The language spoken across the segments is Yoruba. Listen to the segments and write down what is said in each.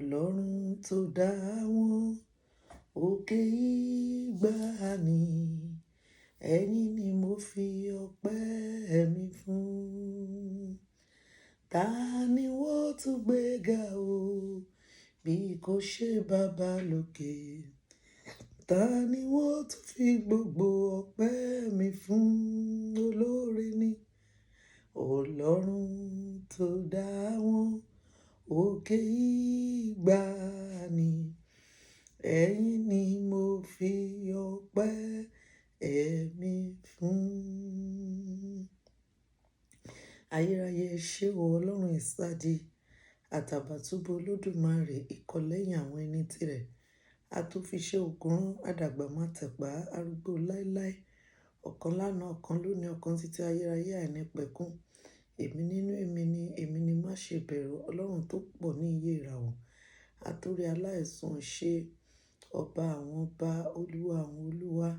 Ọlọ́run tó dá wọn òkè ìgbàanì, ẹ̀yin ni mo fi ọpẹ́ mi fún. Ta ni wọ́n tún gbé ga o bí kò ṣe bàbá lókè? Ta ni wọ́n tún fi gbogbo ọpẹ́ mi fún? Olóore ni Ọlọ́run tó dá wọn òkè ìgbàanì, ẹ̀yin ni mo fi ọpẹ́ mi fún. Ayérayé ẹ ṣé o Ọlọ́run ìsádi, Àtàbàtúbú Olódùmarè, ìkọlẹ́yìn àwọn ẹni tirẹ̀, atófiṣẹ́ ògúnrán, àdàgbà má tẹ̀pá, arúgbó láéláé, ọ̀kan lánàá, ọ̀kan lónìí, ọ̀kan títí ayérayé àìnípẹ̀kun. Èmi ni má ṣe bẹ̀rù, Ọlọ́run tó pọ̀ ní iye ìràwọ̀, àtórí aláìsùn ṣe, ọba àwọn ọba, olúwa àwọn olúwa.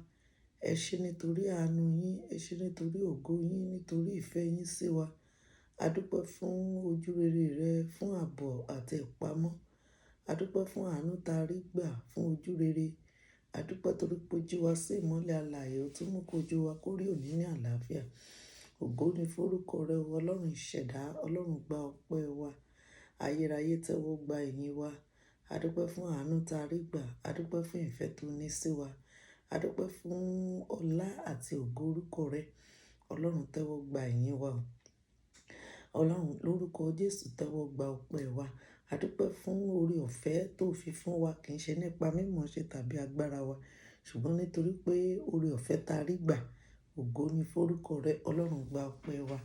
Ẹ ṣé nítorí àánú yín, ẹ ṣé nítorí ògo yín, nítorí ìfẹ́ yín sí wa. A dúpẹ́ fún ojú rere rẹ, fún ààbò àti ìpamọ́. A dúpẹ́ fún àánú tá a rí gbà, fún ojú rere. A dúpẹ́ torí pé ó jí wa sí ìmọ́lẹ̀ alààyè, ó tún mú kó ojú wa kó rí òní ní àlàáfíà. Ògo ni forúkọ rẹ o Ọlọ́run ìṣẹ̀dá, Ọlọ́run gba ọpẹ́ wa. Ayérayé tẹ́wọ́ gba ìyìn wa. A dúpẹ́ fún àánú tá a rí gbà, a dúpẹ́ fún ìfẹ́ tó ní sí wa. A dúpẹ́ fún ọlá àti ògo orúkọ rẹ. Ọlọ́run tẹ́wọ́ gba ìyìn wa o. Ọlọ́run lórúkọ Jésù tẹ́wọ́ gba ọpẹ́ wa. A dúpẹ́ fún oore ọ̀fẹ́ tó fi fún wa, kì í ṣe nípa mímọ̀ ṣe tàbí agbára wa, ṣùgbọ́n nítorí pé oore ọ̀fẹ́ tá a rí gbà. Ògo ni forúkọ rẹ, Ọlọ́run gba ọpẹ́ wa.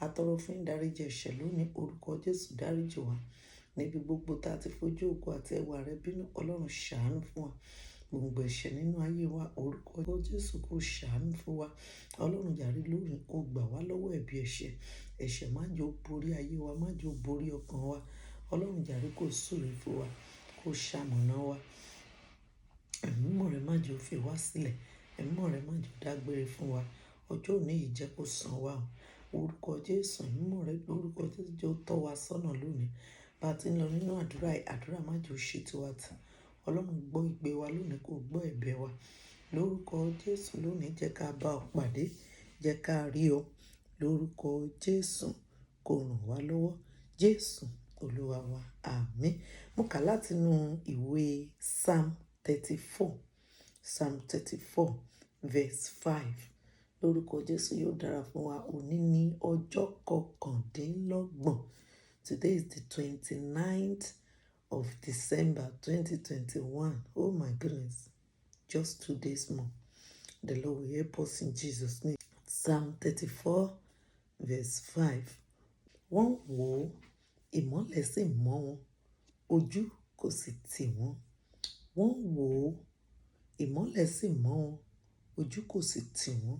A tọrọ fún ìdáríjì ẹ̀ṣẹ̀ lónìí, orúkọ Jésù dáríjì wa. Níbi gbogbo tá a ti fojú ògo àti ẹwà rẹ bínú, Ọlọ́run ṣàánú fún wa. Gbogbo ẹ̀ṣẹ̀ nínú ayé wa, orúkọ Jésù kó ṣàánú fún wa. Ọlọ́run jàre lónìí kó gbà wá lọ́wọ́ ẹ̀bi ẹ̀ṣẹ̀. Ẹ̀ṣẹ̀ má jẹ́ ó borí ayé wa, má jẹ́ ó borí ọkàn wa. Ọlọ́run jàre kó súre fún wa, kó ṣamọ̀nà wa. Ẹ̀mí mímọ́ rẹ má jẹ́ ó fi wá sílẹ̀. Ẹ̀mí mímọ́ rẹ má jẹ́ ó dágbére fún wa. Ọjọ́ òní yìí jẹ́ kó san wa o. Orúkọ Jésù, ẹ̀mí mímọ́ rẹ lórúkọ Jésù jẹ́ ó tọ́ wa sọ́nà lónìí. Bá ti ń lọ nínú àdúrà yìí, àdúrà má jẹ́ ó ṣe tiwa tì. Ọlọ́run gbọ́ igbe wa lónìí, kó gbọ́ ẹ̀bẹ̀ wa. Lórúkọ Jésù lónìí jẹ́ ká bá ọ pàdé, jẹ́ ká rí ọ. Lórúkọ Jésù kó ràn wá lọ́wọ́. Jésù Olúwa wa, àmín. Mo kà láti inú ìwé Psalm 34, Psalm 34 verse 5. Lórúkọ Jésù yóò dára fún wa. Òní ní ọjọ́ kọkàndínlọ́gbọ̀n. Today is the 29th of December 2021. Oh my goodness. Just 2 days more. The Lord will help us in Jesus' name. Psalm 34 verse 5. Wọ́n wò ó, ìmọ́lẹ̀ sì mọ́ wọn, ojú kò sì tì wọ́n. Wọ́n wò ó, ìmọ́lẹ̀ sì mọ́ wọn, ojú kò sì tì wọ́n.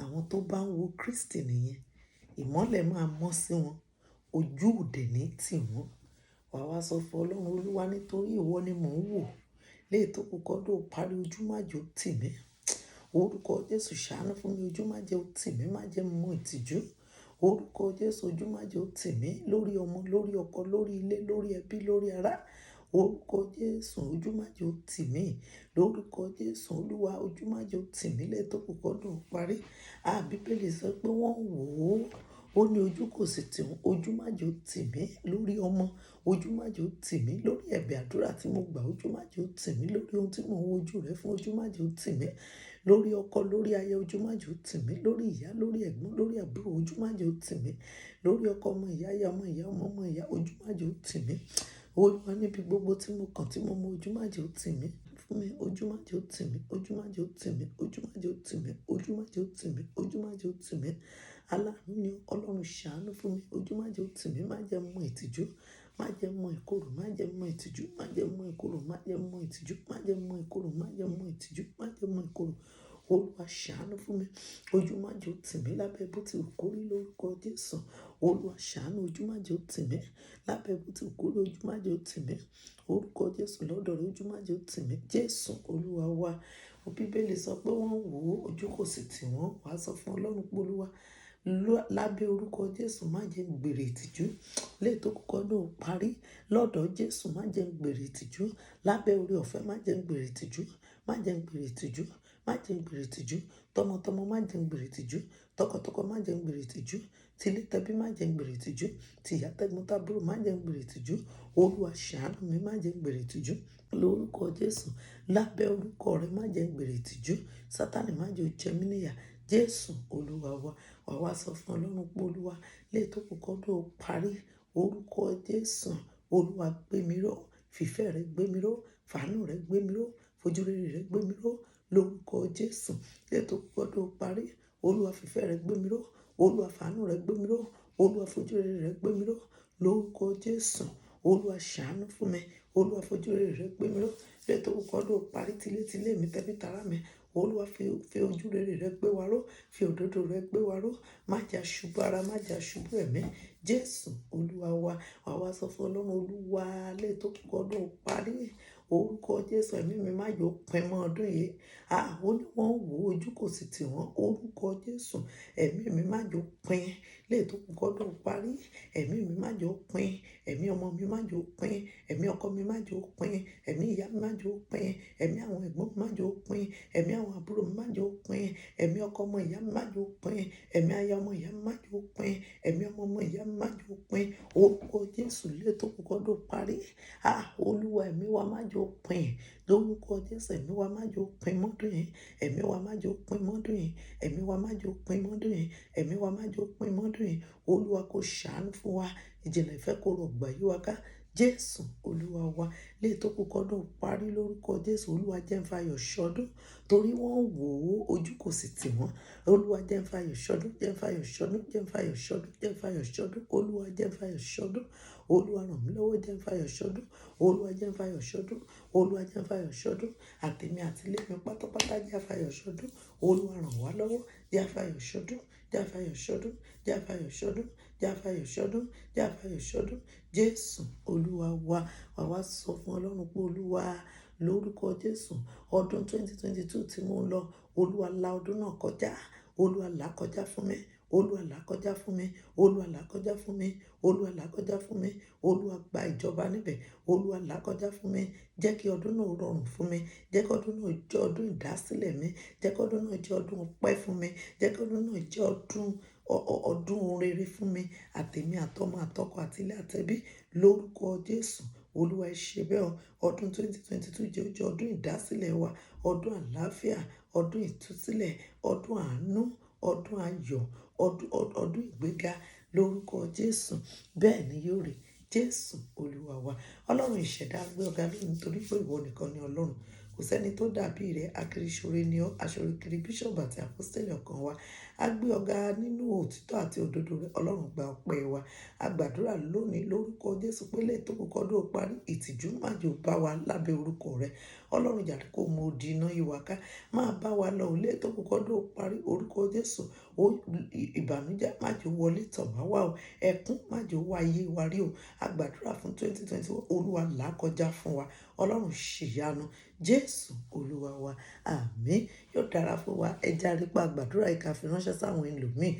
Àwọn tó bá ń wo Kristi nìyẹn. Ìmọ́lẹ̀ máa mọ́ sí wọn, ojú òde ní tì wọ́n. Wà wá sọ fún Ọlọ́run, Olúwa, nítorí ìwọ ni mò ń wò. Léè tó kù kọ́dọ̀ parí, ojú má jẹ́ ó tì mí. Orúkọ Jésù ṣàánú fún mi, ojú má jẹ́ ó tì mí, má jẹ́ mọ ìtìjú. Orúkọ Jésù, ojú má jẹ́ ó tì mí lórí ọmọ, lórí ọkọ, lórí ilé, lórí ẹbí, lórí ará. Orúkọ Jésù, ojú má jẹ́ ó tì mí. Lórúkọ Jésù, Olúwa, ojú má jẹ́ ó tì mí. Léè tó kù kọ́dọ̀ parí. Bíbélì sọ pé wọ́n wò ó, ó ní ojú kò sì tì wọ́n. Ojú má jẹ́ ó tì mí lórí ọmọ, ojú má jẹ́ ó tì mí lórí ẹ̀bẹ̀ àdúrà tí mo gbà. Ojú má jẹ́ ó tì mí lórí ohun tí mò ń wojú rẹ fún. Ojú má jẹ́ ó tì mí lórí ọkọ, lórí aya. Ojú má jẹ́ ó tì mí lórí ìyá, lórí ẹ̀gbọ́n, lórí àbúrò. Ojú má jẹ́ ó tì mí lórí ọkọ, ọmọ ìyá, ìyá ọmọ ìyá, ọmọ ọmọ ìyá. Ojú má jẹ́ ó tì mí. Olúwa, níbi gbogbo tí mo kàn tí mo mọ, ojú má jẹ́ ó tì mí fún mi. Ojú má jẹ́ ó tì mí, ojú má jẹ́ ó tì mí, ojú má jẹ́ ó tì mí, ojú má jẹ́ ó tì mí, ojú má jẹ́ ó tì mí. Aláàánú ni Ọlọ́run, ṣàánú fún mi. Ojú má jẹ́ ó tì mí, má jẹ́ mọ ìtìjú, má jẹ́ mọ ìkorò, má jẹ́ mọ ìtìjú, má jẹ́ mọ ìkorò, má jẹ́ mọ ìtìjú, má jẹ́ mọ ìkorò, má jẹ́ mọ ìtìjú, má jẹ́ mọ ìkorò. Olúwa ṣàánú fún mi. Ojú má jẹ́ ó tì mí lábẹ́ bó ti wù kó rí lórúkọ Jésù. Olúwa ṣàánú, ojú má jẹ́ ó tì mí lábẹ́ bó ti wù kó rí. Ojú má jẹ́ ó tì mí. Orúkọ Jésù lọ́dọ̀ rẹ, ojú má jẹ́ ó tì mí. Jésù Olúwa wa. Bíbélì sọ pé wọ́n wò ó, ojú kò sì tì wọ́n. Wàá sọ fún Ọlọ́run pé Olúwa, lábẹ́ orúkọ Jésù má jẹ́ n gbèrè ìtìjú lè tó kọ́kọ́ náà parí lọ́dọ̀ Jésù má jẹ́ n gbèrè ìtìjú lábẹ́ oore ọ̀fẹ́ má jẹ́ n gbèrè ìtìjú má jẹ́ n gbèrè ìtìjú má jẹ́ n gbèrè ìtìjú tọmọtọmọ má jẹ́ n gbèrè ìtìjú tọkọtọkọ má jẹ́ n gbèrè ìtìjú tilé tẹbí má jẹ́ n gbèrè ìtìjú tìyá tẹ̀gbọ́n tàbúrò má jẹ́ n gbèrè ìtìjú Olúwa ṣàánú mi má jẹ́ n gbèrè ìtìjú lórúkọ Jésù lábẹ́ orúkọ rẹ má jẹ́ n gbèrè ìtìjú Sátánì má jẹ́ ó jẹ mí níyà Jésù Olúwa wa wà wá sọ fún Ọlọ́run pé Olúwa lè tó kọ́kọ́ náà parí orúkọ Jésù Olúwa gbé mi ró fìfẹ́ rẹ gbé mi ró fàánú rẹ gbé mi ró fojúrere rẹ gbé mi ró lórúkọ Jésù lè tó kọ́kọ́ náà parí Olúwa fìfẹ́ rẹ gbé mi ró Olúwa fàánú rẹ gbé mi ró Olúwa fojúrere rẹ gbé mi ró lórúkọ Jésù Olúwa ṣàánú fún mi Olúwa fojúrere rẹ gbé mi ró lè tó kọ́kọ́ náà parí tilétilé mi tẹbí tará mi Olúwa fi ojúrere rẹ gbé wa ró fi òdodo rẹ gbé wa ró má jà ṣubú ara má jà ṣubú ẹ̀mí Jésù Olúwa wa wà wá sọ fún Ọlọ́run Olúwa lè tó kọ́kọ́ náà parí orúkọ Jésù ẹ̀mí mi má yóò pin mọ́ ọdún yìí ó ní wọ́n wò ojú kò sì tì wọ́n orúkọ Jésù ẹ̀mí mi má yóò pin lè tó kọ́kọ́ náà parí ẹ̀mí mi má yóò pin ẹ̀mí ọmọ mi má yóò pin ẹ̀mí ọkọ mi má yóò pin ẹ̀mí ìyá mi má yóò pin ẹ̀mí àwọn ẹ̀gbọ́n mi má yóò pin ẹ̀mí àwọn àbúrò mi má yóò pin ẹ̀mí ọkọ ọmọ ìyá mi má yóò pin ẹ̀mí aya ọmọ ìyá mi má yóò pin ẹ̀mí ọmọ ìyá mi má yóò pin orúkọ Jésù lè tó kọ́kọ́ náà parí Olúwa ẹ̀mí wa má yóò pin lórúkọ Jésù ẹ̀mí wa má yóò pin mọ́dún yìí ẹ̀mí wa má yóò pin mọ́dún yìí ẹ̀mí wa má yóò pin mọ́dún yìí ẹ̀mí wa má yóò pin mọ́dún yìí Olúwa kó ṣàánú fún wa ìjìnlẹ̀ ìfẹ́ kó rọ̀gbà yí wa ká Jésù Olúwa wa lè tó kọ́kọ́ náà parí lórúkọ Jésù Olúwa jẹ́ n fayọ̀ ṣọdún torí wọ́n wò ó ojú kò sì tì wọ́n Olúwa jẹ́ n fayọ̀ ṣọdún jẹ́ n fayọ̀ ṣọdún jẹ́ n fayọ̀ ṣọdún jẹ́ n fayọ̀ ṣọdún Olúwa jẹ́ n fayọ̀ ṣọdún Olúwa ràn mí lọ́wọ́ jẹ́ n fayọ̀ ṣọdún Olúwa jẹ́ n fayọ̀ ṣọdún Olúwa jẹ́ n fayọ̀ ṣọdún àtèmi àtilé mi pátápátá jẹ́ fayọ̀ ṣọdún Olúwa ràn wá lọ́wọ́ jẹ́ fayọ̀ ṣọdún jẹ́ fayọ̀ ṣọdún jẹ́ fayọ̀ ṣọdún jẹ́ fayọ̀ ṣọdún jẹ́ fayọ̀ ṣọdún Jésù Olúwa wa wà wá sọ fún Ọlọ́run pé Olúwa lórúkọ Jésù ọdún 2022 tí mò ń lọ Olúwa la ọdún náà kọjá Olúwa là kọjá fún mi Olúwa là kọjá fún mi Olúwa là kọjá fún mi Olúwa là kọjá fún mi Olúwa gba ìjọba níbẹ̀ Olúwa là kọjá fún mi jẹ́ kí ọdún náà rọrùn fún mi jẹ́ kí ọdún náà jẹ́ ọdún ìdásílẹ̀ mi jẹ́ kí ọdún náà jẹ́ ọdún ọpẹ́ fún mi jẹ́ kí ọdún náà jẹ́ ọdún rere fún mi àtèmi àtọmọ àtọkọ àtilé àtẹbí lórúkọ Jésù Olúwa ẹ ṣe bẹ́ẹ̀ ọdún 2022 jẹ́ ọdún ìdásílẹ̀ wa ọdún àlàáfíà ọdún ìtúsílẹ̀ ọdún àánú ọdún ayọ̀ ọdún ìgbéga lórúkọ Jésù bẹ́ẹ̀ ni yóò rí Jésù Olúwa wa Ọlọ́run ìṣẹ̀dá gbé ọ̀gá lónìí nítorí pé ìwọ nìkan ni Ọlọ́run kò sẹ́ni tó dàbí rẹ̀ akiriṣore ni ọ́ aṣoríkiri bíṣọ̀bù àti àpọ́stélì ọkàn wa a gbé ọ̀gá nínú òtítọ́ àti òdodo rẹ̀ Ọlọ́run gba ọpẹ́ wa a gbàdúrà lónìí lórúkọ Jésù pé lè tó kọ́kọ́ dó parí ìtìjú má jò bá wa lábẹ́ orúkọ rẹ̀ Ọlọ́run jàre kó mọ odi iná yí wa ká máa bá wa lọ lè tó kọ́kọ́ dó parí orúkọ Jésù ìbànújẹ́ má jò wọlé tọ̀ wá wá o ẹkún má jò wá ayé wa rí o a gbàdúrà fún 2021 Olúwa là kọjá fún wa Ọlọ́run ṣìyanu Jésù Olúwa wa àmín yóò dára fún wa ẹja rípa gbàdúrà ìka fi ránṣẹ́ sáwọn ẹlòmíì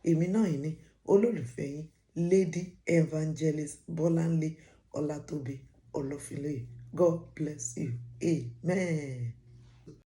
èmi náà yìí ni olólùfẹ́ yín Lady Evangelist Bọ́láńlé Ọlátóbi Ọlọ́filóyè God bless you amen.